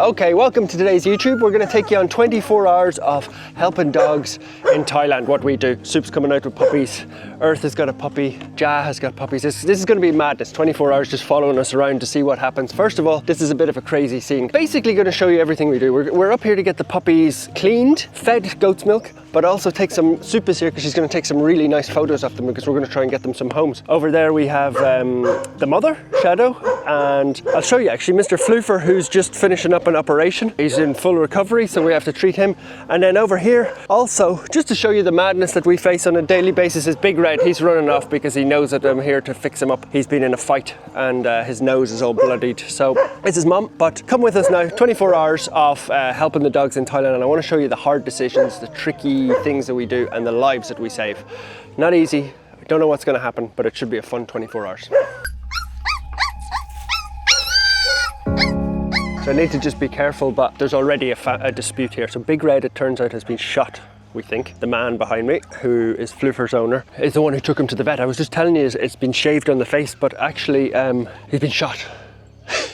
Okay, welcome to today's YouTube. We're going to take you on 24 hours of helping dogs in Thailand, what we do. Soup's coming out with puppies, Earth has got a puppy, Ja has got puppies. This is going to be madness, 24 hours just following us around to see what happens. First of all, this is a bit of a crazy scene. Basically going to show you everything we do. We're up here to get the puppies cleaned, fed goat's milk, but also take some, Soup is here because she's going to take some really nice photos of them because we're going to try and get them some homes. Over there we have the mother, Shadow, and I'll show you actually Mr. Floofer, who's just finishing up an operation. He's in full recovery, so we have to treat him. And then over here, also, just to show you the madness that we face on a daily basis, is Big Red. He's running off because he knows that I'm here to fix him up. He's been in a fight and his nose is all bloodied. So it's his mum, but come with us now, 24 hours of helping the dogs in Thailand, and I want to show you the hard decisions, the tricky things that we do, and the lives that we save. Not easy, I don't know what's going to happen, but it should be a fun 24 hours. So I need to just be careful, but there's already a dispute here. So Big Red, it turns out, has been shot, we think. The man behind me, who is Floofer's owner, is the one who took him to the vet. I was just telling you, it's been shaved on the face, but actually he's been shot.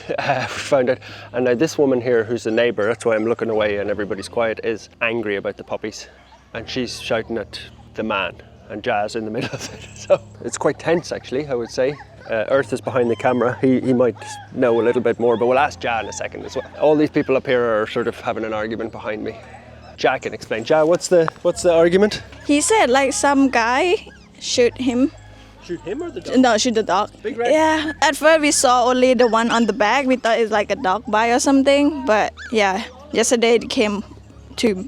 We found out. And now this woman here, who's the neighbour, that's why I'm looking away and everybody's quiet, is angry about the puppies. And she's shouting at the man, and Jazz in the middle of it. So it's quite tense, actually, I would say. Earth is behind the camera. He might know a little bit more, but we'll ask Ja in a second as well. All these people up here are sort of having an argument behind me. Ja can explain. Ja, what's the argument? He said like some guy shoot him. Shoot him or the dog? No, shoot the dog. Big Red? Yeah, at first we saw only the one on the back. We thought it's like a dog bite or something, but yeah, yesterday it came two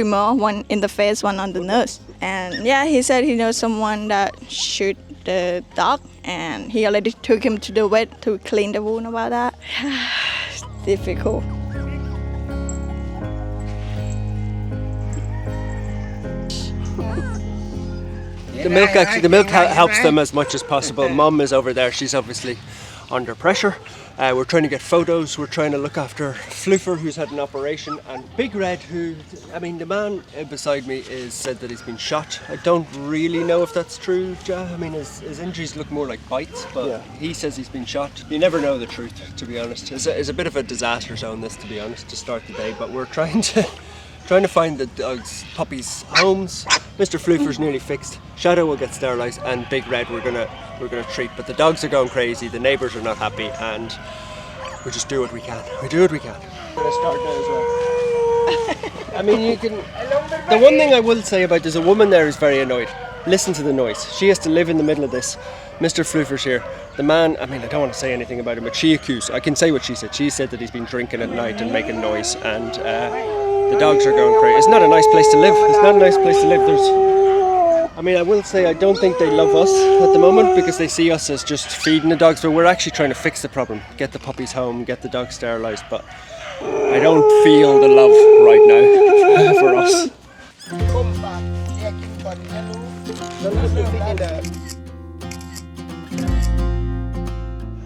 more, one in the face, one on the nose. And yeah, he said he knows someone that shoot the dog, and he already took him to the vet to clean the wound about that. It's difficult. The milk helps them as much as possible. Mum is over there, she's obviously under pressure. We're trying to get photos, we're trying to look after Floofer, who's had an operation, and Big Red, who, I mean, the man beside me said that he's been shot. I don't really know if that's true, Ja. I mean, his injuries look more like bites, but yeah, he says he's been shot. You never know the truth, to be honest. It's a bit of a disaster zone, this, to be honest, to start the day, but we're trying to find the dogs, puppies' homes. Mr. Floofer's nearly fixed. Shadow will get sterilised, and Big Red we're gonna treat. But the dogs are going crazy, the neighbours are not happy, and we just do what we can. We do what we can. We're gonna start now as well. I mean, you can. The one thing I will say about there's a woman there who's very annoyed. Listen to the noise. She has to live in the middle of this. Mr. Floofer's here. The man, I mean, I don't want to say anything about him, but I can say what she said. She said that he's been drinking at night and making noise, and the dogs are going crazy. It's not a nice place to live. It's not a nice place to live. I mean, I will say I don't think they love us at the moment because they see us as just feeding the dogs, but we're actually trying to fix the problem. Get the puppies home, get the dogs sterilised, but I don't feel the love right now for us.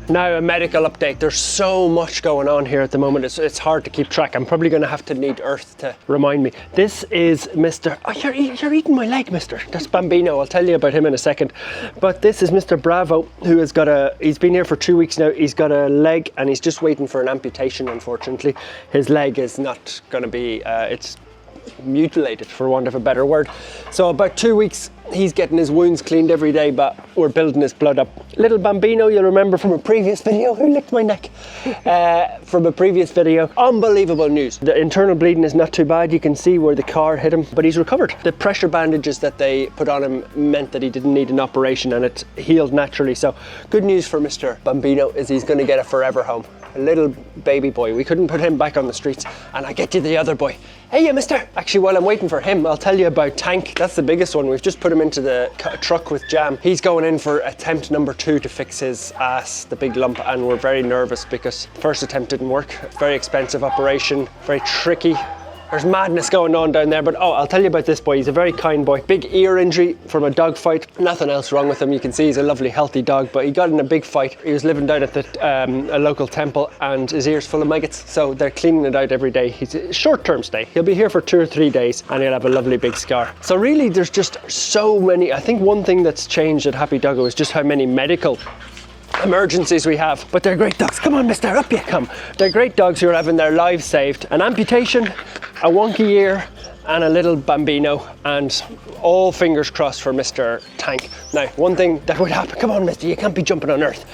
Now a medical update. There's so much going on here at the moment. It's hard to keep track. I'm probably going to have to need Earth to remind me. This is Mr. Oh, you're eating my leg, Mister. That's Bambino. I'll tell you about him in a second. But this is Mr. Bravo, who has he's been here for 2 weeks now. He's got a leg and he's just waiting for an amputation, unfortunately. His leg is not going to be, it's mutilated, for want of a better word. So about 2 weeks he's getting his wounds cleaned every day, but we're building his blood up. Little Bambino, you'll remember from a previous video, who licked my neck, from a previous video. Unbelievable news. The internal bleeding is not too bad. You can see where the car hit him, but he's recovered. The pressure bandages that they put on him meant that he didn't need an operation, and it healed naturally. So good news for Mr. Bambino is he's going to get a forever home. A little baby boy. We couldn't put him back on the streets. And I get you the other boy. Hey, yeah, mister. Actually, while I'm waiting for him, I'll tell you about Tank. That's the biggest one. We've just put him into the truck with Jam. He's going in for attempt number 2 to fix his ass, the big lump, and we're very nervous because first attempt didn't work. Very expensive operation, very tricky. There's madness going on down there, but I'll tell you about this boy. He's a very kind boy. Big ear injury from a dog fight. Nothing else wrong with him. You can see he's a lovely, healthy dog, but he got in a big fight. He was living down at a local temple, and his ear's full of maggots, so they're cleaning it out every day. He's a short-term stay. He'll be here for 2 or 3 days, and he'll have a lovely big scar. So really, there's just so many. I think one thing that's changed at Happy Doggo is just how many medical emergencies we have, but they're great dogs. Come on, mister, up you come. They're great dogs who are having their lives saved. An amputation, a wonky ear, and a little bambino, and all fingers crossed for Mr. Tank. Now, one thing that would happen, come on mister, you can't be jumping on earth.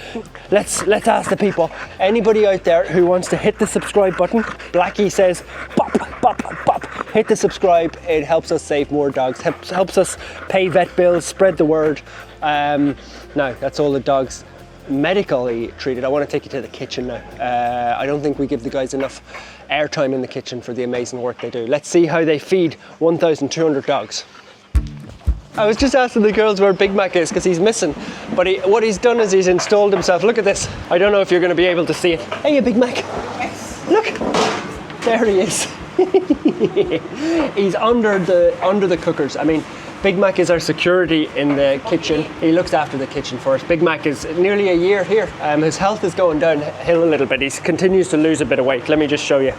Let's ask the people, anybody out there who wants to hit the subscribe button, Blackie says, pop, pop, pop, hit the subscribe. It helps us save more dogs, helps us pay vet bills, spread the word. Now, that's all the dogs medically treated. I want to take you to the kitchen now. I don't think we give the guys enough airtime in the kitchen for the amazing work they do. Let's see how they feed 1,200 dogs. I was just asking the girls where Big Mac is because he's missing, but what he's done is he's installed himself. Look at this. I don't know if you're going to be able to see it. Hey, Big Mac. Yes. Look, there he is. He's under the cookers. I mean, Big Mac is our security in the kitchen. He looks after the kitchen for us. Big Mac is nearly a year here. His health is going downhill a little bit. He continues to lose a bit of weight. Let me just show you.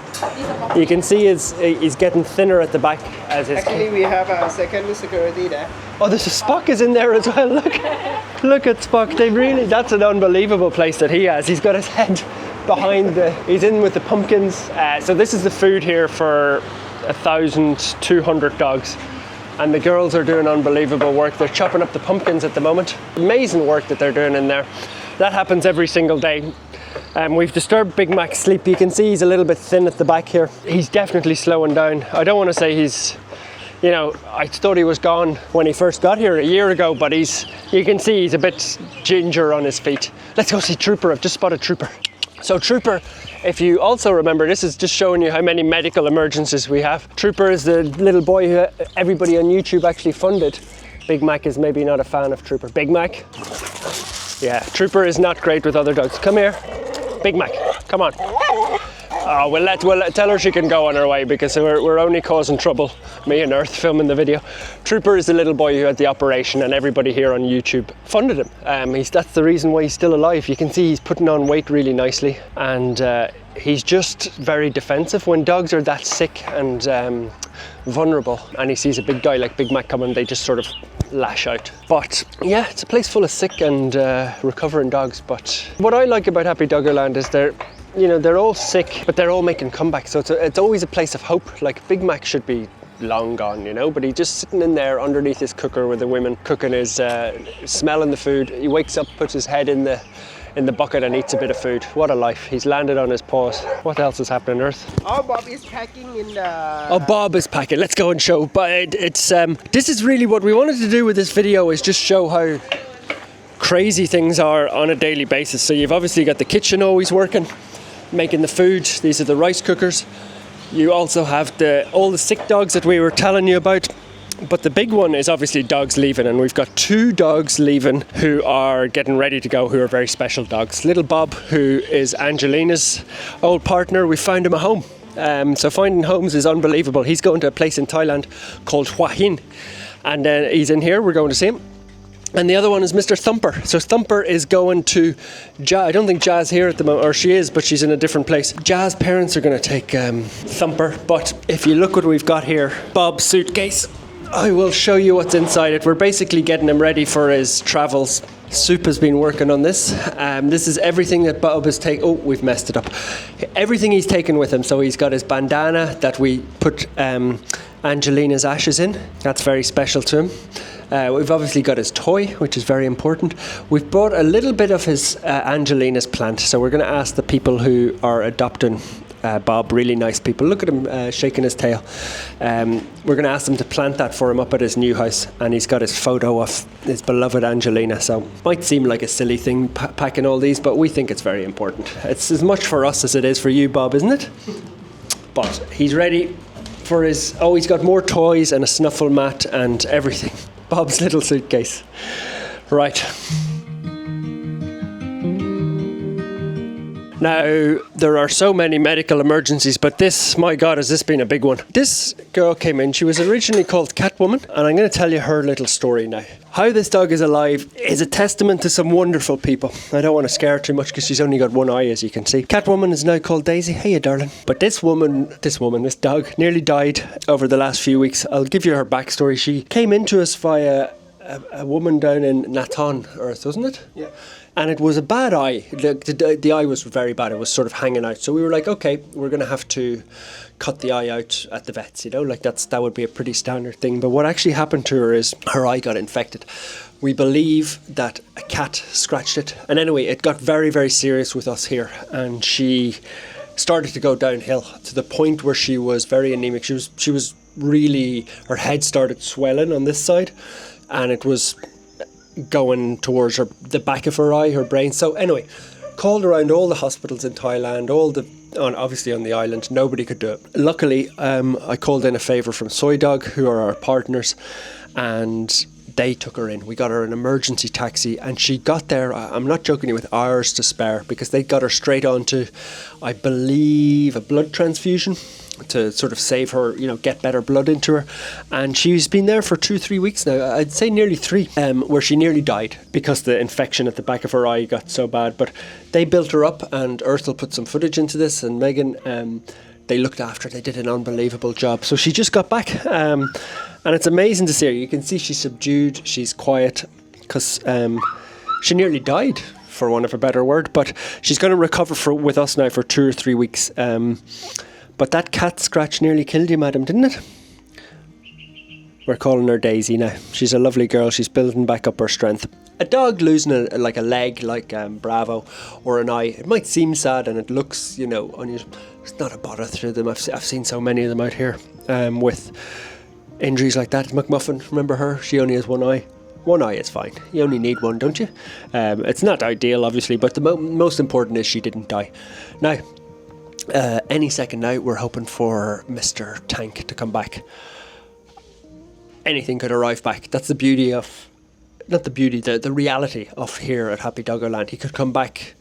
You can see he's getting thinner at the back. Actually, we have a second security there. Oh, there's a Spock is in there as well. Look at Spock. That's an unbelievable place that he has. He's got his head behind he's in with the pumpkins. So this is the food here for 1,200 dogs. And the girls are doing unbelievable work. They're chopping up the pumpkins at the moment. Amazing work that they're doing in there. That happens every single day. We've disturbed Big Mac's sleep. You can see he's a little bit thin at the back here. He's definitely slowing down. I don't want to say he's, I thought he was gone when he first got here a year ago, but you can see he's a bit ginger on his feet. Let's go see Trooper. I've just spotted Trooper. So Trooper, if you also remember, this is just showing you how many medical emergencies we have. Trooper is the little boy who everybody on YouTube actually funded. Big Mac is maybe not a fan of Trooper. Big Mac? Yeah, Trooper is not great with other dogs. Come here. Big Mac, come on. Oh, we'll tell her she can go on her way because we're only causing trouble, me and Earth filming the video. Trooper is the little boy who had the operation and everybody here on YouTube funded him. That's the reason why he's still alive. You can see he's putting on weight really nicely and he's just very defensive. When dogs are that sick and vulnerable and he sees a big guy like Big Mac coming, they just sort of lash out. But yeah, it's a place full of sick and recovering dogs. But what I like about Happy Doggo Land is they're all sick, but they're all making comebacks. So it's always a place of hope. Like Big Mac should be long gone, but he's just sitting in there underneath his cooker with the women cooking his, smelling the food. He wakes up, puts his head in the bucket and eats a bit of food. What a life. He's landed on his paws. What else is happening, Earth? Oh, Bob is packing in the... Oh, Bob is packing. Let's go and show. But this is really what we wanted to do with this video, is just show how crazy things are on a daily basis. So you've obviously got the kitchen always working, making the food. These are the rice cookers. You also have all the sick dogs that we were telling you about. But the big one is obviously dogs leaving, and we've got 2 dogs leaving who are getting ready to go, who are very special dogs. Little Bob, who is Angelina's old partner, we found him a home. So finding homes is unbelievable. He's going to a place in Thailand called Hua Hin, and then he's in here. We're going to see him. And the other one is Mr. Thumper. So Thumper is going to I don't think Jazz here at the moment, or she is, but she's in a different place. Jazz's parents are going to take Thumper. But if you look what we've got here, Bob's suitcase. I will show you what's inside it. We're basically getting him ready for his travels. Soup has been working on this. This is everything that Bob has taken. Oh, we've messed it up. Everything he's taken with him. So he's got his bandana that we put Angelina's ashes in. That's very special to him. We've obviously got his toy, which is very important. We've brought a little bit of his Angelina's plant. So we're going to ask the people who are adopting Bob, really nice people. Look at him shaking his tail. We're going to ask them to plant that for him up at his new house, and he's got his photo of his beloved Angelina. So might seem like a silly thing packing all these, but we think it's very important. It's as much for us as it is for you, Bob, isn't it? But he's ready for his... Oh, he's got more toys and a snuffle mat and everything. Bob's little suitcase. Right. Now, there are so many medical emergencies, but this, my God, has this been a big one. This girl came in, she was originally called Catwoman, and I'm going to tell you her little story now. How this dog is alive is a testament to some wonderful people. I don't want to scare her too much because she's only got one eye, as you can see. Catwoman is now called Daisy. Hey, darling. But this dog, nearly died over the last few weeks. I'll give you her backstory. She came into us via a woman down in Naton, Earth, wasn't it? Yeah. And it was a bad eye. The eye was very bad. It was sort of hanging out. So we were like, okay, we're going to have to cut the eye out at the vets, like that would be a pretty standard thing. But what actually happened to her is her eye got infected. We believe that a cat scratched it. And anyway, it got very, very serious with us here. And she started to go downhill to the point where she was very anemic. She was really, her head started swelling on this side, and it was going towards the back of her eye, her brain. So anyway, called around all the hospitals in Thailand, obviously on the island. Nobody could do it. Luckily, I called in a favour from Soy Dog, who are our partners, and they took her in. We got her an emergency taxi, and she got there, I'm not joking you, with hours to spare, because they got her straight onto, I believe, a blood transfusion to sort of save her, get better blood into her. And she's been there for 2-3 weeks now. I'd say nearly 3, where she nearly died because the infection at the back of her eye got so bad. But they built her up, and Ursula put some footage into this, and Megan, they looked after her. They did an unbelievable job. So she just got back, and it's amazing to see her. You can see she's subdued, she's quiet, because she nearly died, for want of a better word. But she's going to recover with us now for 2 or 3 weeks. But that cat scratch nearly killed you, madam, didn't it? We're calling her Daisy now. She's a lovely girl. She's building back up her strength. A dog losing a leg, like Bravo, or an eye, it might seem sad, and it looks, unusual. It's not a bother to them. I've seen so many of them out here with injuries like that. McMuffin, remember her? She only has one eye. One eye is fine. You only need one, don't you? It's not ideal, obviously, but the most important is she didn't die. Now, any second now, we're hoping for Mr. Tank to come back. Anything could arrive back. That's the beauty of, the reality of here at Happy Doggo Land. He could come back,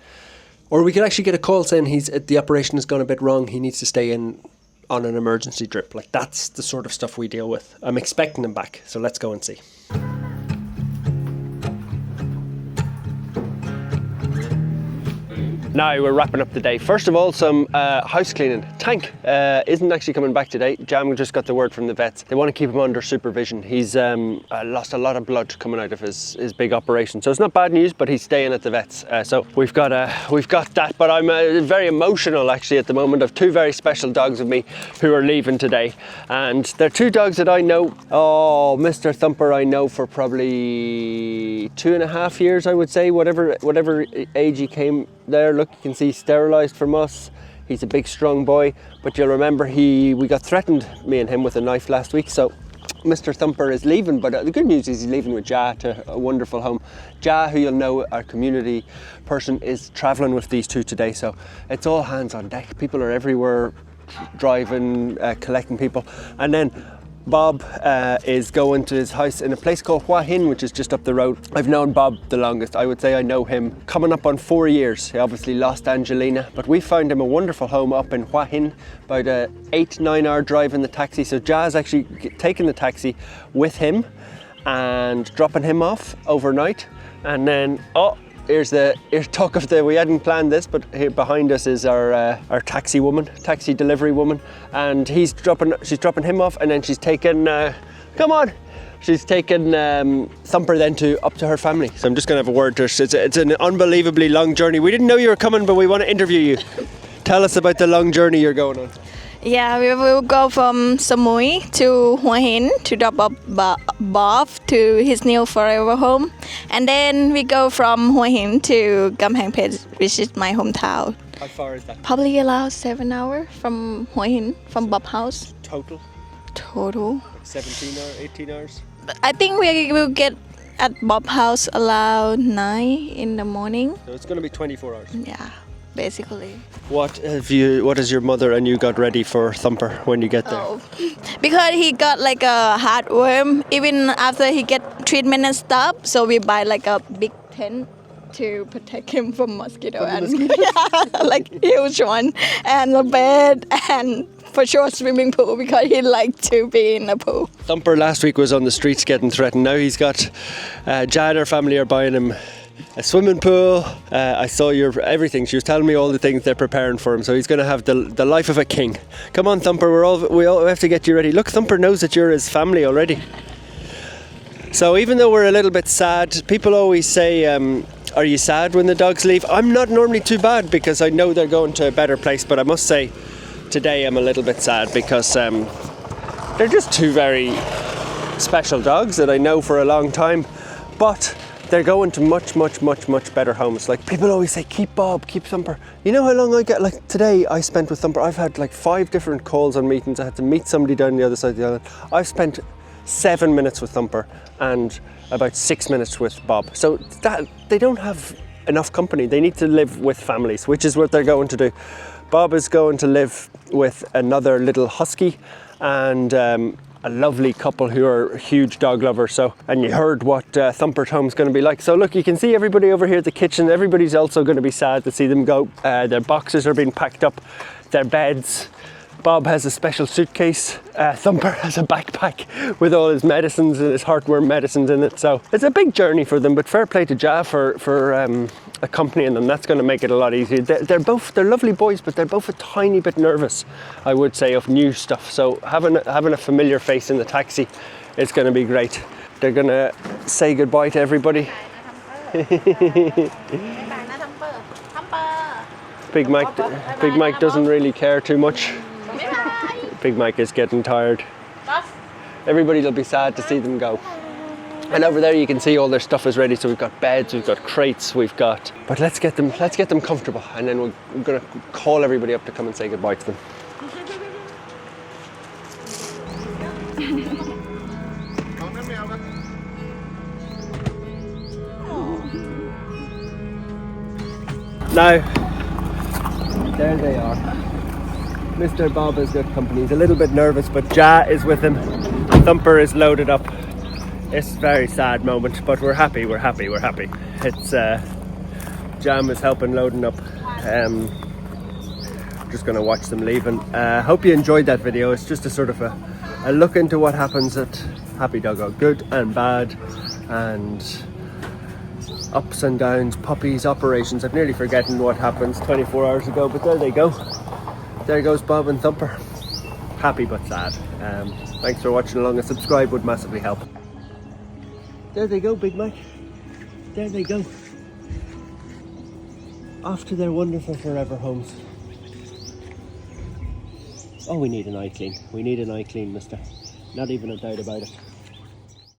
or we could actually get a call saying the operation has gone a bit wrong. He needs to stay in on an emergency drip. That's the sort of stuff we deal with. I'm expecting him back, so let's go and see. Now we're wrapping up the day. First of all, some house cleaning. Tank isn't actually coming back today. Jam just got the word from the vets. They want to keep him under supervision. He's lost a lot of blood coming out of his big operation. So it's not bad news, but he's staying at the vets. So we've got that. But I'm very emotional actually at the moment. I've 2 very special dogs with me who are leaving today. And they're 2 dogs that I know. Oh, Mr. Thumper I know for probably 2.5 years, I would say. Whatever age he came there. Look, you can see sterilised from us. He's a big strong boy, but you'll remember we got threatened, me and him, with a knife last week. So Mr. Thumper is leaving, but the good news is he's leaving with Ja to a wonderful home. Ja, who you'll know, our community person, is travelling with these 2 today, so it's all hands on deck. People are everywhere, driving, collecting people. And then Bob is going to his house in a place called Hua Hin, which is just up the road. I've known Bob the longest. I would say I know him coming up on 4 years. He obviously lost Angelina, but we found him a wonderful home up in Hua Hin, about a 8-9 hour drive in the taxi. So Jazz actually taking the taxi with him and dropping him off overnight. And then, here's talk of we hadn't planned this, but here behind us is our taxi delivery woman, and she's dropping him off, and then she's taking she's taken Thumper then up to her family. So I'm just gonna have a word to her. It's an unbelievably long journey. We didn't know you were coming, but we want to interview you. Tell us about the long journey you're going on. Yeah, we will go from Samui to Hua Hin to drop off Bob to his new forever home. And then we go from Hua Hin to Gamhang Phet, which is my hometown. How far is that? Probably about 7 hours from Hua Hin, from Bob's house. Total? 17 or 18 hours? I think we will get at Bob's house around 9 in the morning. So it's going to be 24 hours? Yeah, basically. What has your mother and you got ready for Thumper when you get there? Oh, because he got like a heartworm even after he get treatment and stuff, so we buy like a big tent to protect him from mosquito like huge one, and a bed, and for sure swimming pool because he liked to be in a pool. Thumper last week was on the streets getting threatened. Now he's got Jan and her family are buying him a swimming pool. I saw everything. She was telling me all the things they're preparing for him, so he's going to have the life of a king. Come on, Thumper, we all have to get you ready. Look, Thumper knows that you're his family already. So even though we're a little bit sad, people always say Are you sad when the dogs leave? I'm not normally too bad because I know they're going to a better place, but I must say today I'm a little bit sad because they're just two very special dogs that I know for a long time, but they're going to much better homes. Like, people always say, keep Bob, keep Thumper. You know how long I get? Like, today I spent with Thumper, I've had like 5 different calls on meetings. I had to meet somebody down the other side of the island. I've spent 7 minutes with Thumper and about 6 minutes with Bob. So that they don't have enough company. They need to live with families, which is what they're going to do. Bob is going to live with another little husky and a lovely couple who are huge dog lovers. So, and you heard what Thumper's home's going to be like. So look, you can see everybody over here at the kitchen. Everybody's also going to be sad to see them go. Their boxes are being packed up, their beds. Bob has a special suitcase. Thumper has a backpack with all his medicines and his heartworm medicines in it. So it's a big journey for them, but fair play to Ja for accompanying them. That's going to make it a lot easier. They're lovely boys, but they're both a tiny bit nervous, I would say, of new stuff. So having a familiar face in the taxi is going to be great. They're going to say goodbye to everybody. Big Mike doesn't really care too much. Big Mike is getting tired. Everybody will be sad to see them go. And over there you can see all their stuff is ready. So we've got beds, we've got crates, but let's get them comfortable, and then we're gonna call everybody up to come and say goodbye to them. Now, there they are. Mr. Bob is good company. He's a little bit nervous, but Ja is with him. Thumper is loaded up. It's a very sad moment, but we're happy. It's Jam is helping loading up. Just going to watch them leaving. Hope you enjoyed that video. It's just a sort of a look into what happens at Happy Doggo. Good and bad, and ups and downs, puppies, operations. I'm nearly forgetting what happens 24 hours ago, but there they go. There goes Bob and Thumper. Happy but sad. Thanks for watching along. A subscribe would massively help. There they go, Big Mike. There they go. Off to their wonderful forever homes. Oh, we need an eye clean. We need an eye clean, mister. Not even a doubt about it.